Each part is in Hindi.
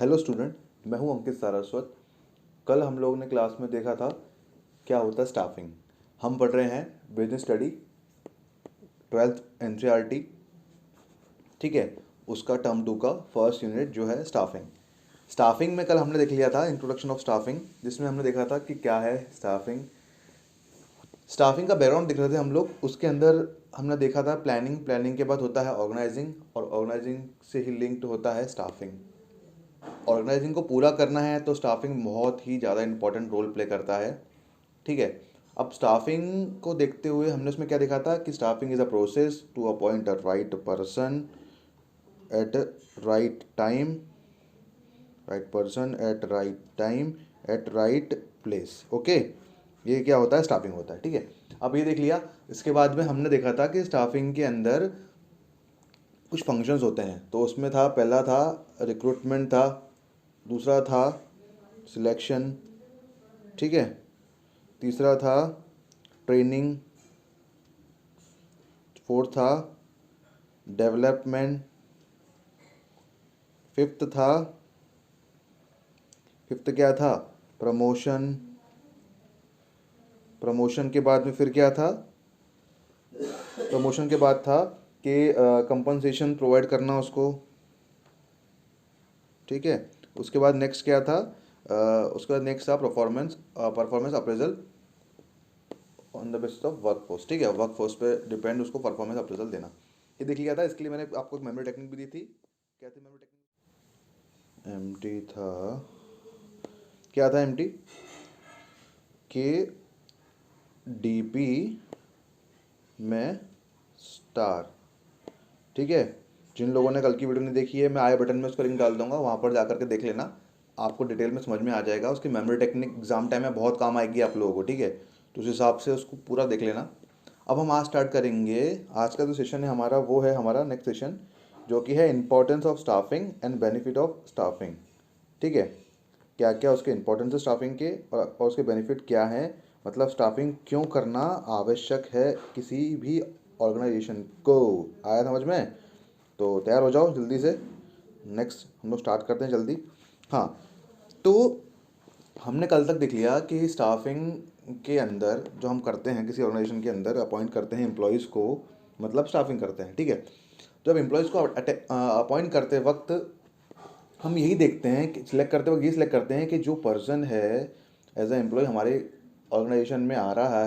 हेलो स्टूडेंट, मैं हूं अंकित सारस्वत। कल हम लोगों ने क्लास में देखा था क्या होता है स्टाफिंग। हम पढ़ रहे हैं बिजनेस स्टडी 12th एनसीईआरटी। ठीक है, उसका टर्म 2 का फर्स्ट यूनिट जो है स्टाफिंग। स्टाफिंग में कल हमने देख लिया था इंट्रोडक्शन ऑफ स्टाफिंग, जिसमें हमने देखा था कि क्या है स्टाफिंग। स्टाफिंग का बैकग्राउंड देख रहे थे हम लोग। उसके अंदर हमने देखा था प्लानिंग, प्लानिंग के बाद होता है ऑर्गेनाइजिंग, और ऑर्गेनाइजिंग से ही लिंक्ड होता है स्टाफिंग। ऑर्गेनाइजिंग को पूरा करना है तो स्टाफिंग बहुत ही ज़्यादा इंपॉर्टेंट रोल प्ले करता है। ठीक है, अब स्टाफिंग को देखते हुए हमने उसमें क्या देखा था कि staffing is a process to appoint a right person at right time, right person at right time at right place. Okay, ये क्या होता है स्टाफिंग होता है। ठीक है, अब ये देख लिया। इसके बाद में हमने देखा था कि स्टाफिंग के अंदर कुछ फंक्शंस होते हैं। तो उसमें था, पहला था रिक्रूटमेंट था, दूसरा था सिलेक्शन, ठीक है, तीसरा था ट्रेनिंग, फोर्थ था डेवलपमेंट, फिफ्थ था, फिफ्थ क्या था प्रमोशन, प्रमोशन के बाद में फिर क्या था, प्रमोशन के बाद था कि कंपनसेशन प्रोवाइड करना उसको। ठीक है, उसके बाद नेक्स्ट क्या था, उसके बाद नेक्स्ट था performance, performance appraisal on the basis of work force. ठीक है, वर्क फोर्स पे डिपेंड उसको परफॉर्मेंस अप्रेजल देना। ये देख लिया था। इसके लिए मैंने आपको एक मेमोरी टेक्निक भी दी थी। क्या थी मेमोरी टेक्निक? एमटी था, क्या था एमटी के डीपी में स्टार। ठीक है, जिन लोगों ने कल की वीडियो नहीं देखी है, मैं आई बटन में उसका लिंक डाल दूंगा, वहाँ पर जाकर के देख लेना। आपको डिटेल में समझ में आ जाएगा। उसकी मेमोरी टेक्निक एग्जाम टाइम में बहुत काम आएगी आप लोगों को। ठीक है, तो उस हिसाब से उसको पूरा देख लेना। अब हम आज स्टार्ट करेंगे। आज का जो सेशन है हमारा, वो है हमारा नेक्स्ट सेशन, जो कि है importance of staffing and benefit of staffing. ठीक है, क्या क्या उसके इंपॉर्टेंस है स्टाफिंग के, और उसके बेनिफिट क्या हैं, मतलब स्टाफिंग क्यों करना आवश्यक है किसी भी ऑर्गेनाइजेशन को। आया समझ में? तो तैयार हो जाओ जल्दी से। नेक्स्ट हम लोग स्टार्ट करते हैं जल्दी। हाँ, तो हमने कल तक देख लिया कि स्टाफिंग के अंदर जो हम करते हैं, किसी ऑर्गेनाइजेशन के अंदर अपॉइंट करते हैं एम्प्लॉयज़ को, मतलब स्टाफिंग करते हैं। ठीक है, जब एम्प्लॉयज़ को अपॉइंट करते वक्त हम यही देखते हैं कि सिलेक्ट करते वक्त ये सिलेक्ट करते हैं कि जो पर्सन है एज ए एम्प्लॉय हमारे ऑर्गेनाइजेशन में आ रहा है,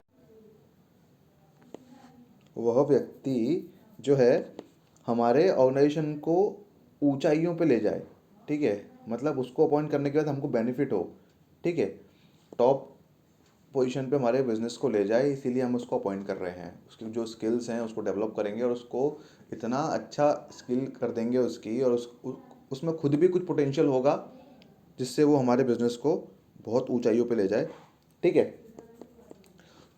वह व्यक्ति जो है हमारे ऑर्गेनाइजेशन को ऊंचाइयों पे ले जाए। ठीक है, मतलब उसको अपॉइंट करने के बाद हमको बेनिफिट हो। ठीक है, टॉप पोजीशन पे हमारे बिजनेस को ले जाए, इसीलिए हम उसको अपॉइंट कर रहे हैं। उसकी जो स्किल्स हैं उसको डेवलप करेंगे और उसको इतना अच्छा स्किल कर देंगे उसकी, और उसमें खुद भी कुछ पोटेंशियल होगा जिससे वो हमारे बिजनेस को बहुत ऊंचाइयों पे ले जाए। ठीक है,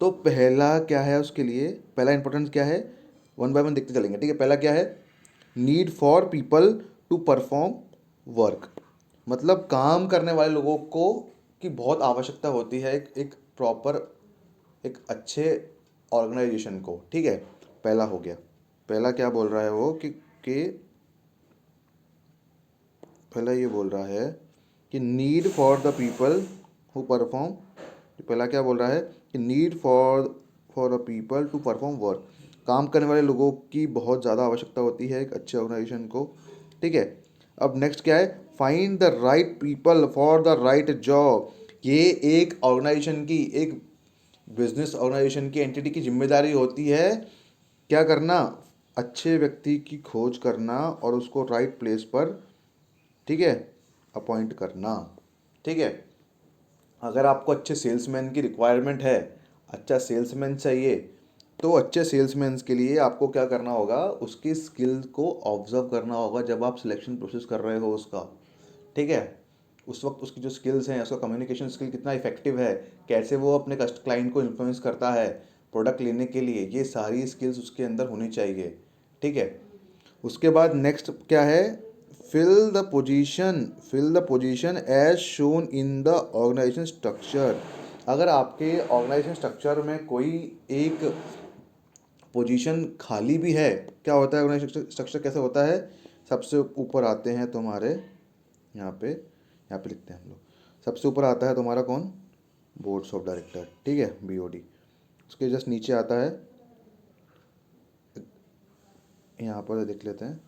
तो पहला क्या है उसके लिए, पहला इंपॉर्टेंस क्या है, वन बाय वन देखते चलेंगे। ठीक है, पहला क्या है, need for people to perform work, मतलब काम करने वाले लोगों को की बहुत आवश्यकता होती है एक प्रॉपर, एक अच्छे ऑर्गेनाइजेशन को। ठीक है, पहला हो गया। पहला क्या बोल रहा है वो कि पहला ये बोल रहा है कि need for the people who perform. पहला क्या बोल रहा है कि need for a people to perform work, काम करने वाले लोगों की बहुत ज़्यादा आवश्यकता होती है एक अच्छे ऑर्गेनाइजेशन को। ठीक है, अब नेक्स्ट क्या है, find the right people for the right job. ये एक ऑर्गेनाइजेशन की, एक बिजनेस ऑर्गेनाइजेशन की, एंटिटी की जिम्मेदारी होती है क्या करना, अच्छे व्यक्ति की खोज करना और उसको राइट प्लेस पर, ठीक है, अपॉइंट करना। ठीक है, अगर आपको अच्छे सेल्समैन की रिक्वायरमेंट है, अच्छा सेल्समैन चाहिए, तो अच्छे सेल्समैन के लिए आपको क्या करना होगा, उसकी स्किल को ऑब्जर्व करना होगा जब आप सिलेक्शन प्रोसेस कर रहे हो उसका। ठीक है, उस वक्त उसकी जो स्किल्स हैं, उसका कम्युनिकेशन स्किल कितना इफेक्टिव है, कैसे वो अपने क्लाइंट को इन्फ्लुएंस करता है प्रोडक्ट लेने के लिए, ये सारी स्किल्स उसके अंदर होनी चाहिए। ठीक है, उसके बाद नेक्स्ट क्या है, fill the position as shown in the organization structure. अगर आपके ऑर्गेनाइजेशन स्ट्रक्चर में कोई एक पोजीशन खाली भी है, क्या होता है ऑर्गेनाइजेशन स्ट्रक्चर कैसे होता है, सबसे ऊपर आते हैं तुम्हारे यहाँ पे लिखते हैं हम लोग। सबसे ऊपर आता है तुम्हारा कौन, बोर्ड्स ऑफ डायरेक्टर, ठीक है, BOD। उसके जस्ट नीचे आता है, यहाँ पर देख लेते हैं,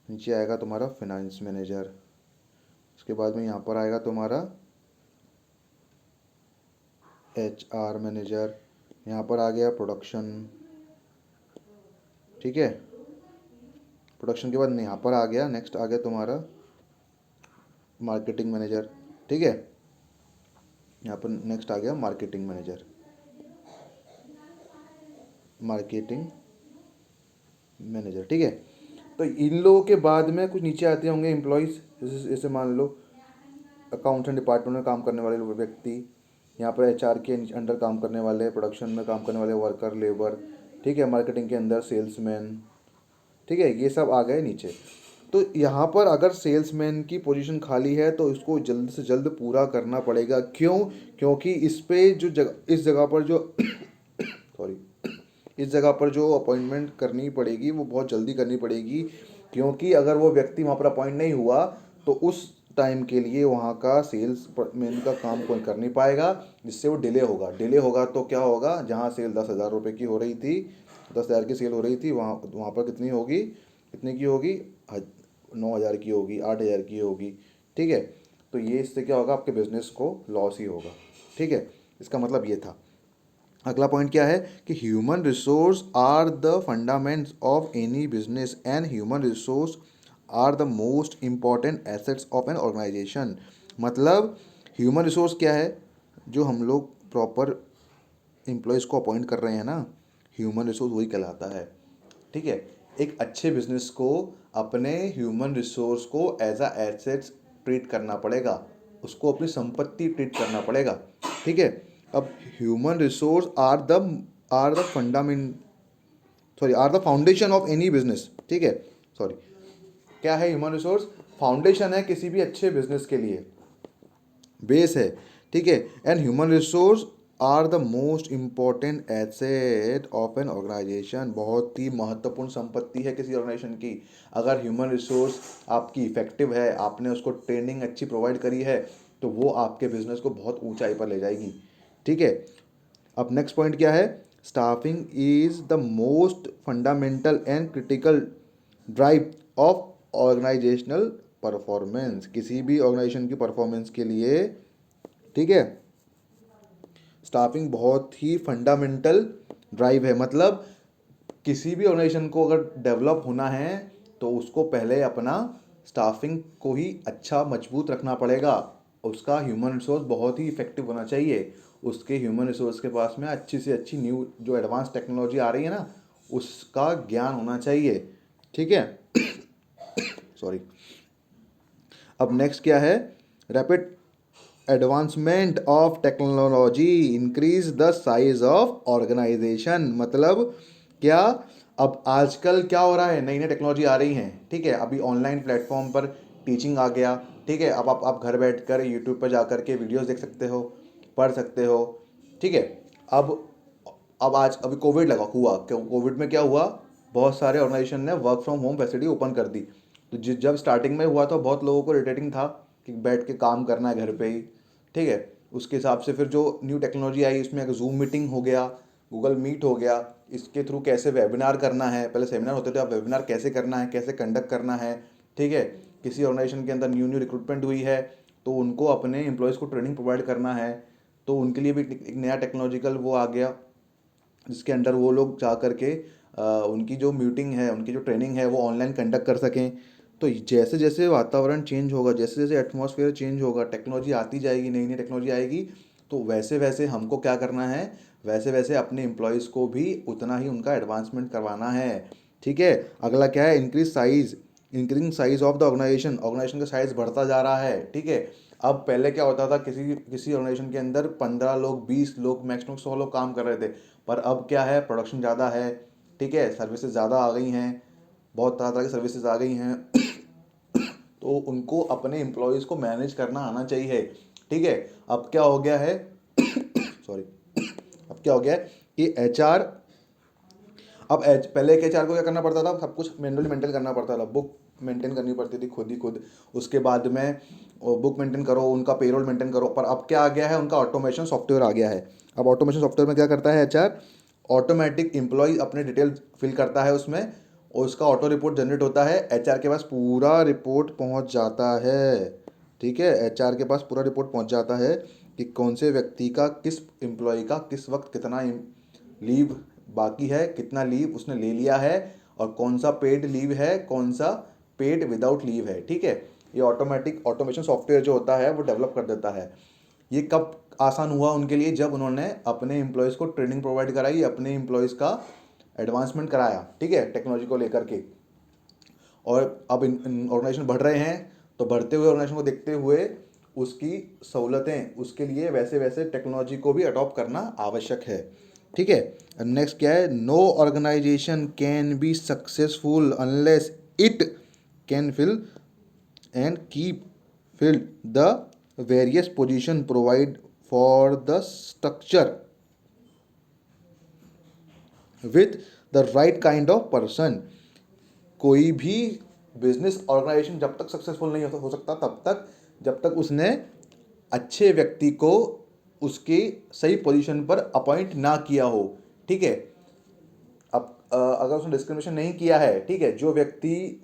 नीचे आएगा तुम्हारा फाइनेंस मैनेजर। उसके बाद में यहाँ पर आएगा तुम्हारा HR मैनेजर। यहाँ पर आ गया प्रोडक्शन, ठीक है। प्रोडक्शन के बाद यहाँ पर आ गया, नेक्स्ट आ गया तुम्हारा मार्केटिंग मैनेजर, ठीक है। यहाँ पर नेक्स्ट आ गया मार्केटिंग मैनेजर, मार्केटिंग मैनेजर, ठीक है। तो इन लोगों के बाद में कुछ नीचे आते होंगे एम्प्लॉयज़, जैसे मान लो अकाउंटेंट डिपार्टमेंट में काम करने वाले व्यक्ति, यहाँ पर HR के अंडर काम करने वाले, प्रोडक्शन में काम करने वाले वर्कर लेबर, ठीक है, मार्केटिंग के अंदर सेल्समैन, ठीक है, ये सब आ गए नीचे। तो यहाँ पर अगर सेल्समैन की पोजीशन खाली है तो इसको जल्द से जल्द पूरा करना पड़ेगा। क्यों? क्योंकि इस पे जो जगह, इस जगह पर जो सॉरी, इस जगह पर जो अपॉइंटमेंट करनी पड़ेगी वो बहुत जल्दी करनी पड़ेगी, क्योंकि अगर वो व्यक्ति वहाँ पर अपॉइंट नहीं हुआ तो उस टाइम के लिए वहाँ का सेल्स मैन का काम कोई कर नहीं पाएगा, जिससे वो डिले होगा तो क्या होगा, जहाँ सेल 10,000 रुपये की हो रही थी, 10,000 की सेल हो रही थी, वहाँ वहाँ पर कितनी होगी, कितने की होगी, 9,000 की होगी, 8,000 की होगी, ठीक है। तो ये इससे क्या होगा, आपके बिजनेस को लॉस ही होगा, ठीक है। इसका मतलब ये था। अगला पॉइंट क्या है कि human resource are the fundaments of any business and human resource are the most important assets of an organisation. मतलब ह्यूमन रिसोर्स क्या है, जो हम लोग प्रॉपर एम्प्लॉयज़ को अपॉइंट कर रहे हैं ना, ह्यूमन रिसोर्स वही कहलाता है, ठीक है। एक अच्छे बिजनेस को अपने ह्यूमन रिसोर्स को एज अ एसेट्स ट्रीट करना पड़ेगा, उसको अपनी संपत्ति ट्रीट करना पड़ेगा, ठीक है। अब human resource are the fundament sorry are the foundation of any business, ठीक है। सॉरी, क्या है ह्यूमन रिसोर्स? फाउंडेशन है किसी भी अच्छे बिजनेस के लिए, बेस है, ठीक है। And human resource are the most important asset of an organization. बहुत ही महत्वपूर्ण संपत्ति है किसी ऑर्गेनाइजेशन की। अगर ह्यूमन रिसोर्स आपकी इफेक्टिव है, आपने उसको ट्रेनिंग अच्छी प्रोवाइड करी है, तो वो आपके बिजनेस को बहुत ऊंचाई पर ले जाएगी, ठीक है। अब नेक्स्ट पॉइंट क्या है, staffing is the most fundamental and critical drive of organizational performance. किसी भी ऑर्गेनाइजेशन की परफॉर्मेंस के लिए, ठीक है, स्टाफिंग बहुत ही फंडामेंटल ड्राइव है। मतलब किसी भी ऑर्गेनाइजेशन को अगर डेवलप होना है तो उसको पहले अपना स्टाफिंग को ही अच्छा मजबूत रखना पड़ेगा। उसका ह्यूमन रिसोर्स बहुत ही इफेक्टिव होना चाहिए, उसके ह्यूमन रिसोर्स के पास में अच्छी से अच्छी न्यू जो एडवांस टेक्नोलॉजी आ रही है ना, उसका ज्ञान होना चाहिए, ठीक है। सॉरी। अब नेक्स्ट क्या है, rapid advancement of technology increase the size of organization. मतलब क्या, अब आजकल क्या हो रहा है, नई नई टेक्नोलॉजी आ रही हैं, ठीक है। अभी ऑनलाइन प्लेटफॉर्म पर टीचिंग आ गया, ठीक है। अब आप घर बैठ कर यूट्यूब पर जा कर के वीडियोस देख सकते हो, पढ़ सकते हो, ठीक है। अब अभी कोविड लगा हुआ, कोविड में क्या हुआ, बहुत सारे ऑर्गेनाइजेशन ने work from home facility open कर दी। तो जब स्टार्टिंग में हुआ तो बहुत लोगों को इरिटेटिंग था कि बैठ के काम करना है घर पे ही, ठीक है। उसके हिसाब से फिर जो न्यू टेक्नोलॉजी आई उसमें एक जूम मीटिंग हो गया, गूगल मीट हो गया, इसके थ्रू कैसे वेबिनार करना है, पहले सेमिनार होते थे, अब वेबिनार कैसे करना है, कैसे कंडक्ट करना है, ठीक है। किसी ऑर्गेनाइजेशन के अंदर न्यू न्यू रिक्रूटमेंट हुई है तो उनको अपने एम्प्लॉयज़ को ट्रेनिंग प्रोवाइड करना है, तो उनके लिए भी एक नया टेक्नोलॉजिकल वो आ गया, जिसके अंडर वो लोग जा कर के उनकी जो मीटिंग है, उनकी जो ट्रेनिंग है वो ऑनलाइन कंडक्ट कर सकें। तो जैसे जैसे वातावरण चेंज होगा, जैसे जैसे एटमॉस्फेयर चेंज होगा, टेक्नोलॉजी आती जाएगी, नई नई टेक्नोलॉजी आएगी, तो वैसे वैसे हमको क्या करना है, वैसे वैसे अपने एम्प्लॉयज़ को भी उतना ही उनका एडवांसमेंट करवाना है, ठीक है। अगला क्या है, increasing size of the organization. Organization का साइज बढ़ता जा रहा है, ठीक है। अब पहले क्या होता था, किसी किसी ऑर्गेनाइजेशन के अंदर 15 लोग, 20 लोग, मैक्सिमम 100 लोग काम कर रहे थे। पर अब क्या है, प्रोडक्शन ज़्यादा है, ठीक है, सर्विसेज ज़्यादा आ गई हैं, बहुत तरह तरह की सर्विसेज आ गई हैं तो उनको अपने एम्प्लॉयज़ को मैनेज करना आना चाहिए, ठीक है। अब क्या हो गया है सॉरी, अब क्या हो गया है कि पहले एक HR को क्या करना पड़ता था, सब कुछ मैनुअली मेंटेन करना पड़ता था, बुक मेंटेन करनी पड़ती थी खुद ही खुद, उसके बाद में बुक मेंटेन करो, उनका पेरोल मेंटेन करो। पर अब क्या आ गया है, उनका ऑटोमेशन सॉफ्टवेयर आ गया है। अब ऑटोमेशन सॉफ्टवेयर में क्या करता है एचआर, ऑटोमेटिक एम्प्लॉय अपने डिटेल फिल करता है उसमें, और उसका ऑटो रिपोर्ट जनरेट होता है, एचआर के पास पूरा रिपोर्ट पहुंच जाता है। ठीक है, एचआर के पास पूरा रिपोर्ट पहुंच जाता है कि कौन से व्यक्ति का, किस एम्प्लॉय का किस वक्त कितना लीव बाकी है, कितना लीव उसने ले लिया है, और कौन सा पेड लीव है, कौन सा पेड विदाउट लीव है। ठीक है, ये ऑटोमेटिक ऑटोमेशन सॉफ्टवेयर जो होता है वो डेवलप कर देता है। ये कब आसान हुआ उनके लिए, जब उन्होंने अपने एम्प्लॉयज़ को ट्रेनिंग प्रोवाइड कराई, अपने एम्प्लॉयज़ का एडवांसमेंट कराया, ठीक है, टेक्नोलॉजी को लेकर के। और अब ऑर्गेनाइजेशन बढ़ रहे हैं, तो बढ़ते हुए ऑर्गेनाइजेशन को देखते हुए उसकी सहूलतें, उसके लिए वैसे वैसे टेक्नोलॉजी को भी अडॉप्ट करना आवश्यक है। ठीक है, नेक्स्ट क्या है, no organization can be successful unless it can fill and keep filled the various position provide for the structure with the right kind of person। कोई भी बिजनेस ऑर्गेनाइजेशन जब तक सक्सेसफुल नहीं हो सकता तब तक जब तक उसने अच्छे व्यक्ति को उसकी सही पोजीशन पर अपॉइंट ना किया हो। ठीक है, अब अगर उसने डिस्क्रिमिनेशन नहीं किया है, ठीक है, जो व्यक्ति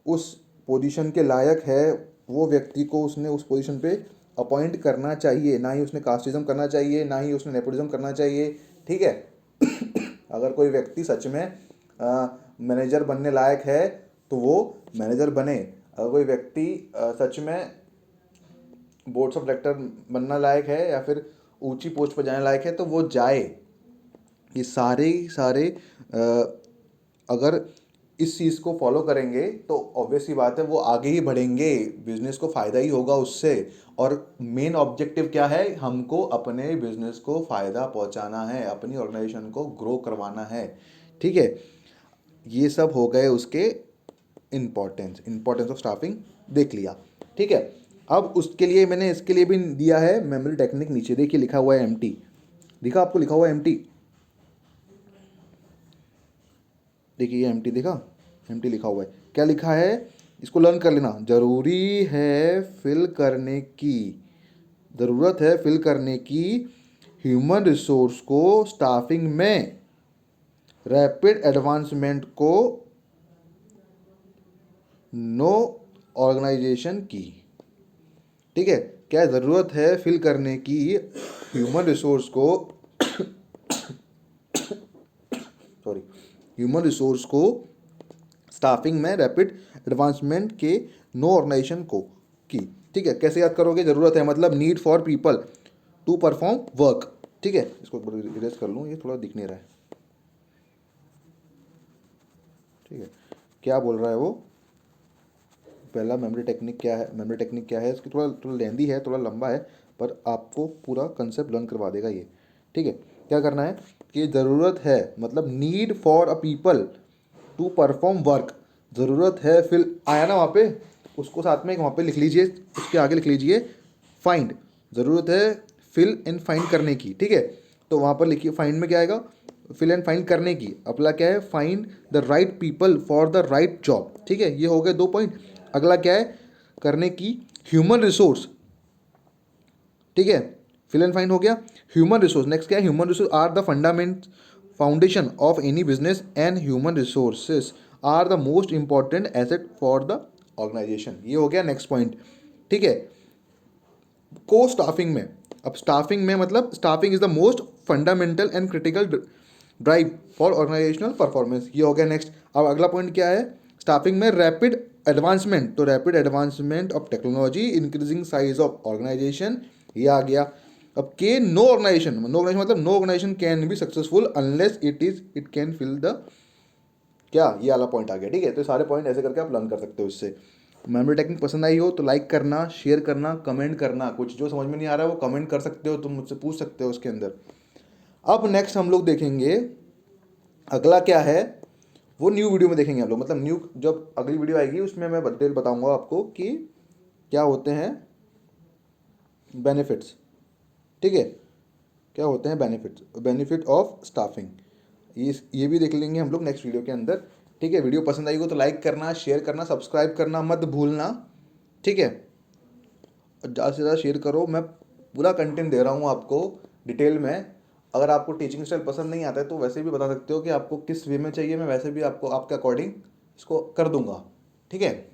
उस पोजीशन के लायक है वो व्यक्ति को उसने उस पोजीशन पे अपॉइंट करना चाहिए, ना ही उसने कास्टिज्म करना चाहिए, ना ही उसने नेपोटिज्म करना चाहिए। ठीक है, अगर कोई व्यक्ति सच में मैनेजर बनने लायक है तो वो मैनेजर बने, अगर कोई व्यक्ति सच में बोर्ड्स ऑफ डायरेक्टर बनना लायक है या फिर ऊंची पोस्ट पर जाने लायक है तो वो जाए। ये सारे अगर इस चीज़ को फॉलो करेंगे तो ऑब्वियस सी बात है वो आगे ही बढ़ेंगे, बिजनेस को फ़ायदा ही होगा उससे। और मेन ऑब्जेक्टिव क्या है, हमको अपने बिजनेस को फ़ायदा पहुंचाना है, अपनी ऑर्गेनाइजेशन को ग्रो करवाना है। ठीक है, ये सब हो गए उसके इंपॉर्टेंस ऑफ स्टाफिंग देख लिया। ठीक है, अब उसके लिए मैंने इसके लिए भी दिया है मेमोरी टेक्निक, नीचे देखिए लिखा हुआ है एमटी, दिखा आपको लिखा हुआ है एमटी, देखिए ये एमटी देखा, एमटी लिखा हुआ है, क्या लिखा है इसको लर्न कर लेना। ज़रूरी है फिल करने की, ज़रूरत है फिल करने की ह्यूमन रिसोर्स को स्टाफिंग में रैपिड एडवांसमेंट को नो ऑर्गेनाइजेशन की। ठीक है, क्या ज़रूरत है फिल करने की ह्यूमन रिसोर्स को सॉरी ह्यूमन रिसोर्स को स्टाफिंग में रैपिड एडवांसमेंट के नो ऑर्गेनाइजेशन को की। ठीक है, कैसे याद करोगे, ज़रूरत है मतलब need for people to perform work. ठीक है, इसको इरेज कर लूँ, ये थोड़ा दिख नहीं रहा है। ठीक है, क्या बोल रहा है वो, पहला मेमोरी टेक्निक क्या है, मेमोरी टेक्निक क्या है, इसकी थोड़ा थोड़ा लेंदी है, थोड़ा लंबा है, पर आपको पूरा कंसेप्ट लर्न करवा देगा ये। ठीक है, क्या करना है कि ज़रूरत है मतलब need for a people to perform work, ज़रूरत है फिल आया ना वहाँ पे, उसको साथ में वहाँ पे लिख लीजिए, उसके आगे लिख लीजिए फाइंड, ज़रूरत है फिल एंड फाइंड करने की। ठीक है, तो वहाँ पर लिखिए फाइंड में क्या आएगा, फिल एंड फाइंड करने की, अगला क्या है find the right people for the right job. ठीक है, ये हो गए 2 पॉइंट। अगला क्या है करने की ह्यूमन रिसोर्स। ठीक है, फिल एंड फाइंड हो गया, ह्यूमन रिसोर्स नेक्स्ट क्या है, human resource are the fundament foundation of any business and human resources are the most important asset for the organization. ये हो गया नेक्स्ट पॉइंट। ठीक है, को स्टाफिंग में, अब स्टाफिंग में मतलब staffing is the most fundamental and critical drive for organizational performance. ये हो गया नेक्स्ट। अब अगला पॉइंट क्या है, स्टाफिंग में रैपिड एडवांसमेंट, तो rapid advancement of technology increasing size of organization, ये आ गया। अब के नो ऑर्गेनाइजेशन, नो ऑर्गेनाइजेशन मतलब no organization can be successful unless it can fill the, क्या ये वाला पॉइंट आ गया। ठीक है, तो सारे पॉइंट ऐसे करके आप लर्न कर सकते हो इससे। मेमोरी टेक्निक पसंद आई हो तो लाइक करना, शेयर करना, कमेंट करना, कुछ जो समझ में नहीं आ रहा है वो कमेंट कर सकते हो, तुम मुझसे पूछ सकते हो उसके अंदर। अब नेक्स्ट हम लोग देखेंगे अगला क्या है, वो न्यू वीडियो में देखेंगे हम लोग, मतलब न्यू जब अगली वीडियो आएगी उसमें मैं डिटेल बताऊंगा आपको कि क्या होते हैं बेनिफिट्स। ठीक है, क्या होते हैं बेनिफिट्स, बेनिफिट ऑफ स्टाफिंग, ये भी देख लेंगे हम लोग नेक्स्ट वीडियो के अंदर। ठीक है, वीडियो पसंद आई हो तो लाइक करना, शेयर करना, सब्सक्राइब करना मत भूलना, ठीक है। और ज़्यादा से ज़्यादा शेयर करो। मैं पूरा कंटेंट दे रहा हूँ आपको डिटेल में। अगर आपको टीचिंग स्टाइल पसंद नहीं आता है तो वैसे भी बता सकते हो कि आपको किस वे में चाहिए, मैं वैसे भी आपको आपके अकॉर्डिंग इसको कर दूंगा, ठीक है।